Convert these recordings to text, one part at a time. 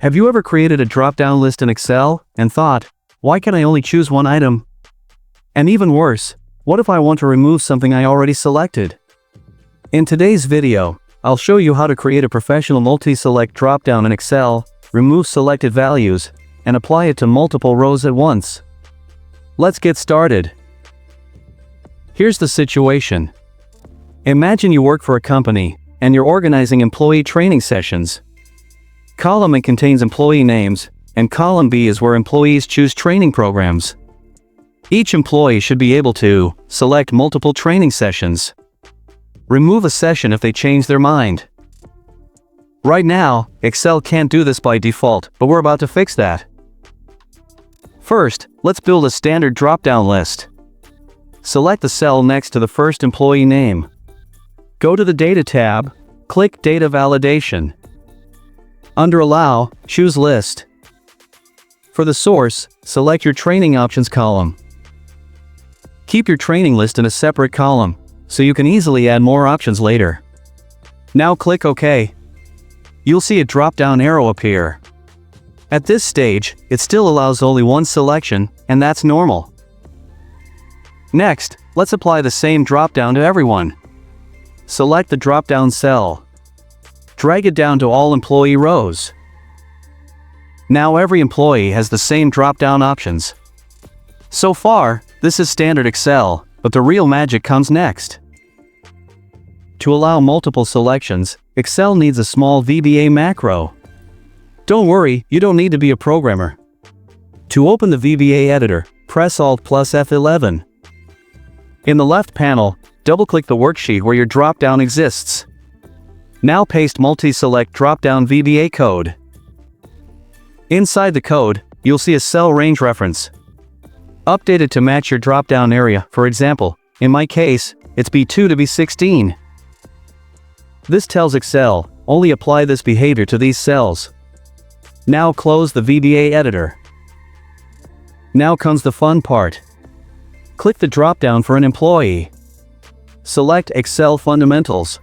Have you ever created a drop-down list in Excel and thought, why can I only choose one item? And even worse, what if I want to remove something I already selected? In today's video, I'll show you how to create a professional multi-select drop-down in Excel, remove selected values, and apply it to multiple rows at once. Let's get started. Here's the situation. Imagine you work for a company, and you're organizing employee training sessions. Column A contains employee names, and column B is where employees choose training programs. Each employee should be able to select multiple training sessions. Remove a session if they change their mind. Right now, Excel can't do this by default, but we're about to fix that. First, let's build a standard drop-down list. Select the cell next to the first employee name. Go to the Data tab, click Data Validation. Under Allow, choose List. For the source, select your Training Options column. Keep your training list in a separate column, so you can easily add more options later. Now click OK. You'll see a drop-down arrow appear. At this stage, it still allows only one selection, and that's normal. Next, let's apply the same drop-down to everyone. Select the drop-down cell. Drag it down to all employee rows. Now every employee has the same drop-down options. So far, this is standard Excel, but the real magic comes next. To allow multiple selections, Excel needs a small VBA macro. Don't worry, you don't need to be a programmer. To open the VBA editor, press Alt plus F11. In the left panel, double-click the worksheet where your drop-down exists. Now paste multi-select drop-down VBA code. Inside the code, you'll see a cell range reference. Update it to match your drop-down area. For example, in my case, it's B2 to B16. This tells Excel, only apply this behavior to these cells. Now close the VBA editor. Now comes the fun part. Click the drop-down for an employee. Select Excel Fundamentals.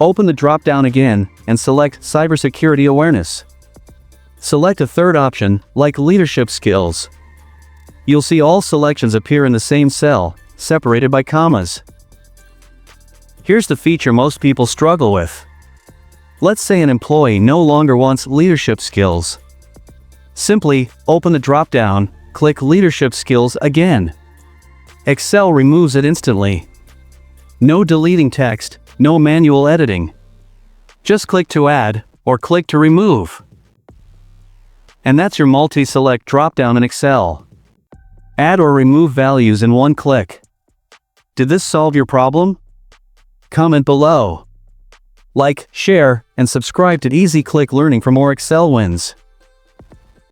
Open the drop-down again, and select Cybersecurity Awareness. Select a third option, like Leadership Skills. You'll see all selections appear in the same cell, separated by commas. Here's the feature most people struggle with. Let's say an employee no longer wants Leadership Skills. Simply, open the drop-down, click Leadership Skills again. Excel removes it instantly. No deleting text, no manual editing. Just click to add, or click to remove. And that's your multi-select drop-down in Excel. Add or remove values in one click. Did this solve your problem? Comment below. Like, share, and subscribe to Easy Click Learning for more Excel wins.